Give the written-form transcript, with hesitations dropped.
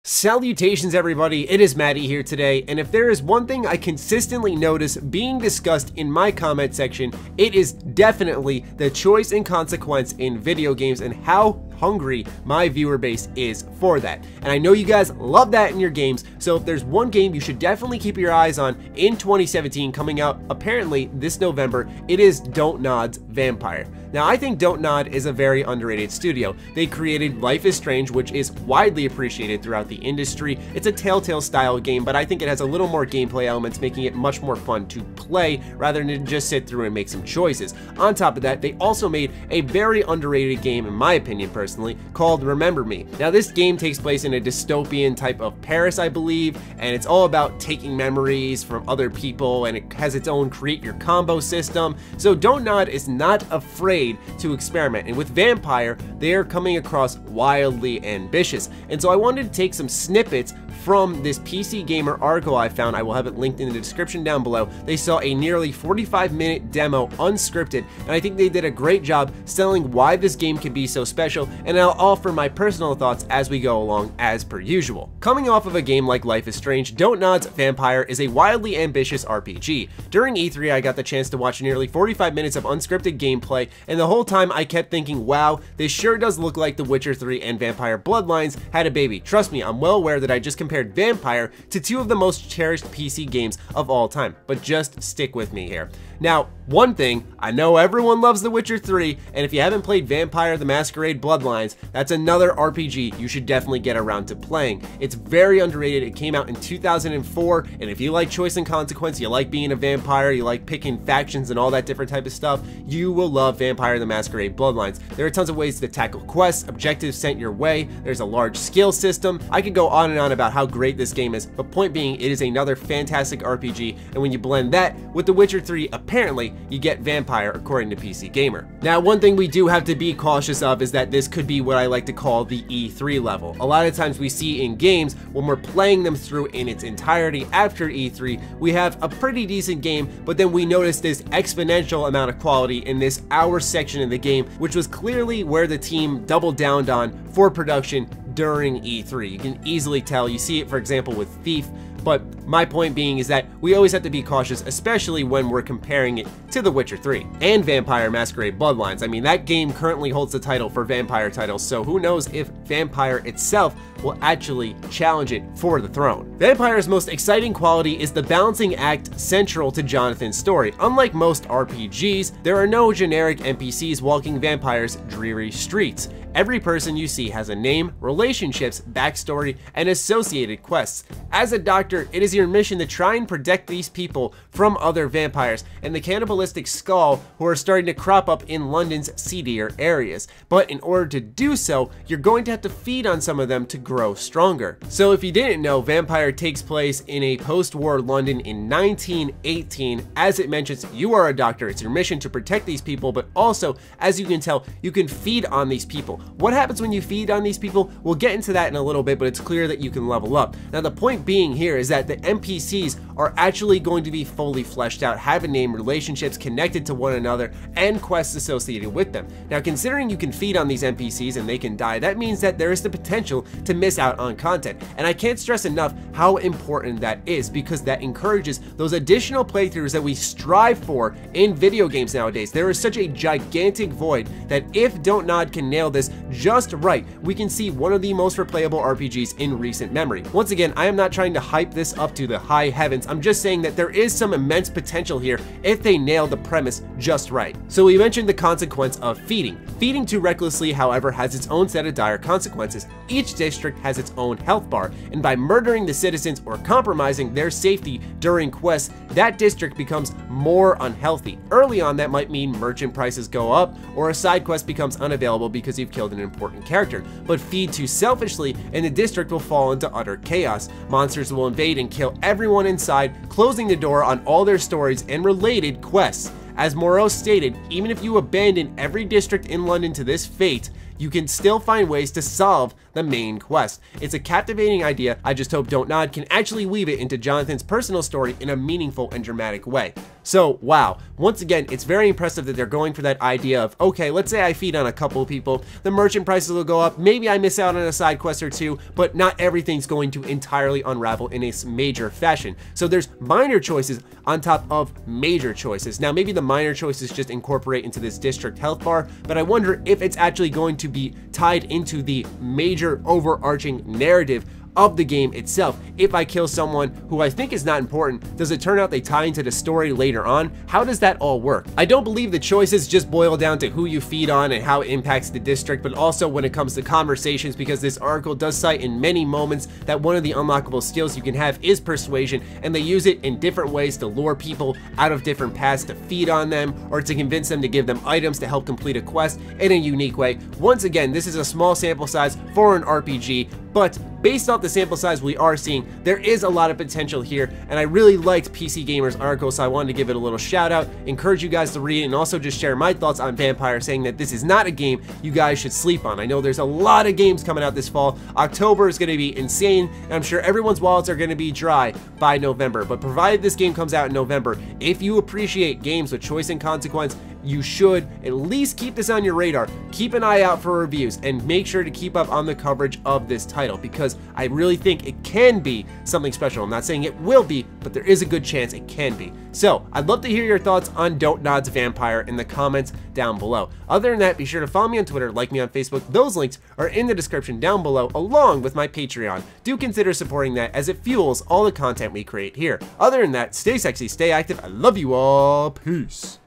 Salutations everybody, it is Matty here today, and if there is one thing I consistently notice being discussed in my comment section, it is definitely the choice and consequence in video games and how hungry my viewer base is for that. And I know you guys love that in your games, so if there's one game you should definitely keep your eyes on in 2017 coming out apparently this November, it is Don't Nod's Vampyr. Now I think Don't Nod is a very underrated studio. They created Life is Strange, which is widely appreciated throughout the industry. It's a Telltale style game, but I think it has a little more gameplay elements, making it much more fun to play rather than just sit through and make some choices. On top of that, they also made a very underrated game, in my opinion personally, called Remember Me. Now this game takes place in a dystopian type of Paris, I believe, and it's all about taking memories from other people, and it has its own create your combo system. So Don't Nod is not afraid to experiment, and with Vampyr, they are coming across wildly ambitious. And so I wanted to take some snippets from this PC Gamer article I found. I will have it linked in the description down below. They saw a nearly 45-minute demo unscripted, and I think they did a great job selling why this game can be so special, and I'll offer my personal thoughts as we go along as per usual. Coming off of a game like Life is Strange, Don't Nod's Vampyr is a wildly ambitious RPG. During E3, I got the chance to watch nearly 45 minutes of unscripted gameplay, and the whole time I kept thinking, wow, this sure does look like The Witcher 3 and Vampyr Bloodlines had a baby. Trust me, I'm well aware that I just compared Vampyr to two of the most cherished PC games of all time, but just stick with me here. Now, one thing, I know everyone loves The Witcher 3, and if you haven't played Vampyr the Masquerade Bloodlines, that's another RPG you should definitely get around to playing. It's very underrated. It came out in 2004, and if you like choice and consequence, you like being a vampire, you like picking factions and all that different type of stuff, you will love Vampyr the Masquerade Bloodlines. There are tons of ways to tackle quests, objectives sent your way, there's a large skill system. I could go on and on about how great this game is, but point being, it is another fantastic RPG, and when you blend that with The Witcher 3, apparently you get Vampyr according to PC Gamer. Now, one thing we do have to be cautious of is that this could be what I like to call the E3 level. A lot of times we see in games, when we're playing them through in its entirety after E3, we have a pretty decent game, but then we notice this exponential amount of quality in this hour section of the game, which was clearly where the team doubled down on for production during E3. You can easily tell. You see it, for example, with Thief. But my point being is that we always have to be cautious, especially when we're comparing it to The Witcher 3 and Vampyr Masquerade Bloodlines. I mean, that game currently holds the title for Vampyr titles, so who knows if Vampyr itself will actually challenge it for the throne. Vampyr's most exciting quality is the balancing act central to Jonathan's story. Unlike most RPGs, there are no generic NPCs walking Vampyr's dreary streets. Every person you see has a name, relationships, backstory, and associated quests. As a doctor, it is your mission to try and protect these people from other vampires and the cannibalistic skull who are starting to crop up in London's seedier areas. But in order to do so, you're going to have to feed on some of them to grow stronger. So if you didn't know, Vampyr takes place in a post-war London in 1918. As it mentions, you are a doctor. It's your mission to protect these people, but also, as you can tell, you can feed on these people. What happens when you feed on these people? We'll get into that in a little bit, but it's clear that you can level up. Now, the point being here is that the NPCs are actually going to be fully fleshed out, have a name, relationships connected to one another, and quests associated with them. Now, considering you can feed on these NPCs and they can die, that means that there is the potential to miss out on content. And I can't stress enough how important that is, because that encourages those additional playthroughs that we strive for in video games nowadays. There is such a gigantic void that if Don't Nod can nail this just right, we can see one of the most replayable RPGs in recent memory. Once again, I am not trying to hype this up to the high heavens. I'm just saying that there is some immense potential here if they nail the premise just right. So we mentioned the consequence of feeding. Feeding too recklessly, however, has its own set of dire consequences. Each district has its own health bar, and by murdering the citizens or compromising their safety during quests, that district becomes more unhealthy. Early on, that might mean merchant prices go up, or a side quest becomes unavailable because you've killed an important character. But feed too selfishly, and the district will fall into utter chaos. Monsters will invade and kill everyone inside, closing the door on all their stories and related quests. As Moreau stated, even if you abandon every district in London to this fate, you can still find ways to solve the main quest. It's a captivating idea. I just hope Don't Nod can actually weave it into Jonathan's personal story in a meaningful and dramatic way. So, wow. Once again, it's very impressive that they're going for that idea of, okay, let's say I feed on a couple of people, the merchant prices will go up, maybe I miss out on a side quest or two, but not everything's going to entirely unravel in a major fashion. So there's minor choices on top of major choices. Now, maybe the minor choices just incorporate into this district health bar, but I wonder if it's actually going to be tied into the major overarching narrative of the game itself. If I kill someone who I think is not important, does it turn out they tie into the story later on? How does that all work? I don't believe the choices just boil down to who you feed on and how it impacts the district, but also when it comes to conversations, because this article does cite in many moments that one of the unlockable skills you can have is persuasion, and they use it in different ways to lure people out of different paths, to feed on them, or to convince them to give them items to help complete a quest in a unique way. Once again, this is a small sample size for an RPG, but based off the sample size we are seeing, there is a lot of potential here, and I really liked PC Gamer's article, so I wanted to give it a little shout out, encourage you guys to read it, and also just share my thoughts on Vampyr, saying that this is not a game you guys should sleep on. I know there's a lot of games coming out this fall. October is going to be insane, and I'm sure everyone's wallets are going to be dry by November, but provided this game comes out in November, if you appreciate games with choice and consequence, you should at least keep this on your radar. Keep an eye out for reviews and make sure to keep up on the coverage of this title, because I really think it can be something special. I'm not saying it will be, but there is a good chance it can be. So I'd love to hear your thoughts on Don't Nod's Vampyr in the comments down below. Other than that, be sure to follow me on Twitter, like me on Facebook. Those links are in the description down below, along with my Patreon. Do consider supporting that, as it fuels all the content we create here. Other than that, stay sexy, stay active. I love you all. Peace.